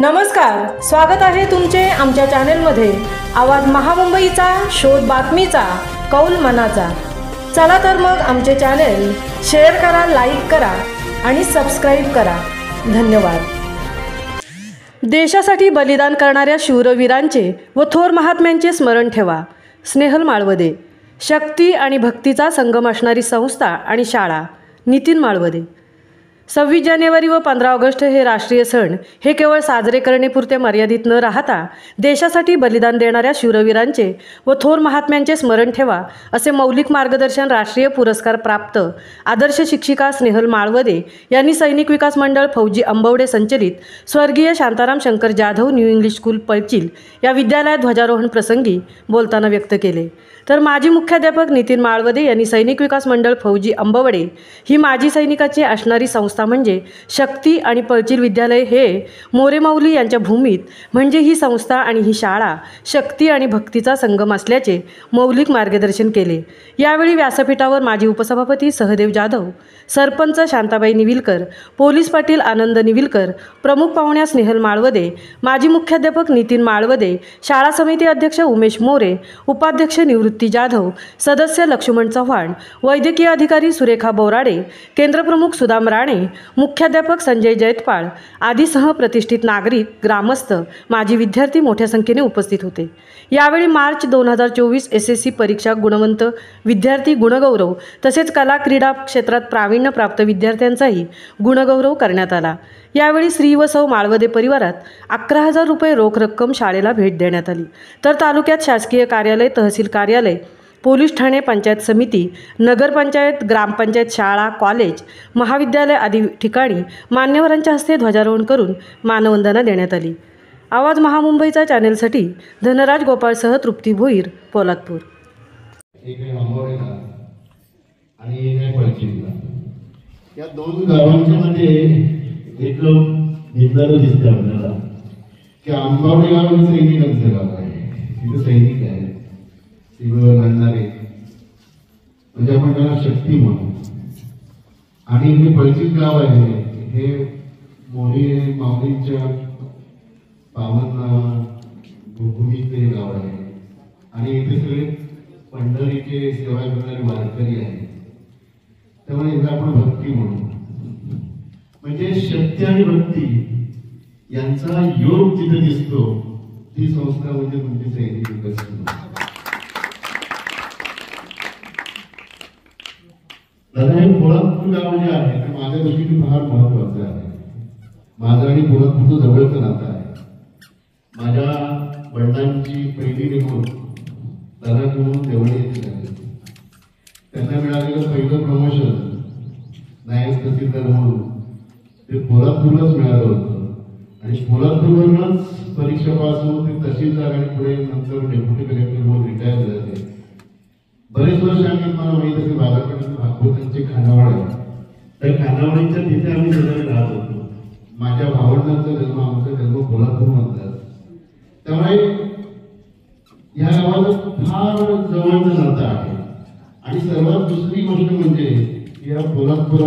नमस्कार, स्वागत आहे तुमचे आमच्या चॅनेलमध्ये। आवाज महामुंबईचा, शोध बातमीचा, कौल मनाचा। चला तर मग आमचे चॅनेल शेअर करा, लाईक करा आणि सबस्क्राईब करा। धन्यवाद। देशासाठी बलिदान करणाऱ्या शूरवीरांचे व थोर महात्म्यांचे स्मरण ठेवा। स्नेहल माळवदे। शक्ती आणि भक्तीचा संगम असणारी संस्था आणि शाळा। नितीन माळवदे। 26 जानेवारी व 15 ऑगस्ट हे राष्ट्रीय सण हे केवळ साजरे करण्यापुरते मर्यादित न राहता देशासाठी बलिदान देणाऱ्या शूरवीरांचे व थोर महात्म्यांचे स्मरण ठेवा, असे मौलिक मार्गदर्शन राष्ट्रीय पुरस्कार प्राप्त आदर्श शिक्षिका स्नेहल माळवदे यांनी सैनिक विकास मंडळ फौजी अंबवडे संचलित स्वर्गीय Shantaram Shankar Jadhav new English school Palchil या विद्यालयात ध्वजारोहण प्रसंगी बोलताना व्यक्त केले। तर माजी मुख्याध्यापक नितीन माळवदे यांनी सैनिक विकास मंडळ फौजी अंबवडे ही माजी सैनिकाची असणारी संस्था म्हणजे शक्ती आणि पळचिल विद्यालय हे मोरेमाऊली यांच्या भूमीत म्हणजे ही संस्था आणि ही शाळा शक्ती आणि भक्तीचा संगम असल्याचे मौलिक मार्गदर्शन केले। यावेळी व्यासपीठावर माजी उपसभापती सहदेव जाधव, सरपंच शांताबाई निविलकर, पोलीस पाटील आनंद निविलकर, प्रमुख पाहुण्या स्नेहल माळवदे, माजी मुख्याध्यापक नितीन माळवदे, शाळा समिती अध्यक्ष उमेश मोरे, उपाध्यक्ष निवृत्ती जाधव, सदस्य लक्ष्मण चव्हाण, वैद्यकीय अधिकारी सुरेखा बोराडे, केंद्रप्रमुख सुदाम राणे, मुख्याध्यापक संजय जैतपाळ आदीसह प्रतिष्ठित नागरिक, ग्रामस्थ, माजी विद्यार्थी मोठ्या संख्येने उपस्थित होते। यावेळी मार्च 2024 SSC परीक्षा गुणवंत विद्यार्थी गुणगौरव तसेच कला क्रीडा क्षेत्रात प्रावीण्य प्राप्त विद्यार्थ्यांचाही गुणगौरव करण्यात आला। यावेळी श्री व सौ माळवदे परिवारात 11,000 रुपये रोख रक्कम शाळेला भेट देण्यात आली। तर तालुक्यात शासकीय कार्यालय, तहसील कार्यालय, पोलीस ठाणे, पंचायत समिती, नगरपंचायत, ग्रामपंचायत, शाळा, कॉलेज, महाविद्यालय आदी ठिकाणी मान्यवरांच्या हस्ते ध्वजारोहण करून मानवंदना देण्यात आली। आवाज महामुंबईचा चॅनेलसाठी धनराज गोपाळसह तृप्ती भोईर, पोलादपूर। या दोन गावांच्या मध्ये एक भिन्नता दिसते आपल्याला की आंबावडे गाव हे सैनिकांचं गाव आहे। तिथे सैनिक आहे, शिबिर घालणारे, म्हणजे आपण त्याला शक्ती म्हणू। आणि हे पळचिल गाव आहे, हे मोरे माऊलींच्या पावन भूमीचे गाव आहे आणि इथे सगळे पंढरीचे सेवा करणारे वारकरी आहेत। त्यामुळे याला आपण भक्ती म्हणू। म्हणजे शक्ती आणि भक्ती यांचा योग जिथे दिसतो ती संस्था म्हणजे तुमची सैनिक विकास मंडळ। दादा, हे पोलादपूर गाव जे आहे ते माझ्या दृष्टीने फार महत्वाचं आहे। माझं आणि पोलादपूरचं जवळचं नातं आहे। माझ्या वडिलांची पहिली नेमणूक दादा म्हणून देवळे येथे झाली। त्यांना मिळालेलं पहिलं प्रमोशन नायक तहसीलदार म्हणून ते पोलादपूरलाच मिळालं होतं आणि पोलादपूरवरूनच परीक्षा पास होऊन ते तहसीलदार आणि पुढे नंतर डेप्युटी कलेक्टर म्हणून रिटायर झाले। बरेच वर्ष आम्ही मला माहित असेल बाजारपेठ भागवतांचे खानावळ आहे, त्या खानावळीच्या तिथे आम्ही सगळे राहत होतो। माझ्या भावंडांचा जन्म, आमचा जन्म पोलादपूर म्हणतात। त्यामुळे या गावाला फार जवळचं नातं आहे। आणि सर्वात दुसरी गोष्ट म्हणजे या पोलादपूर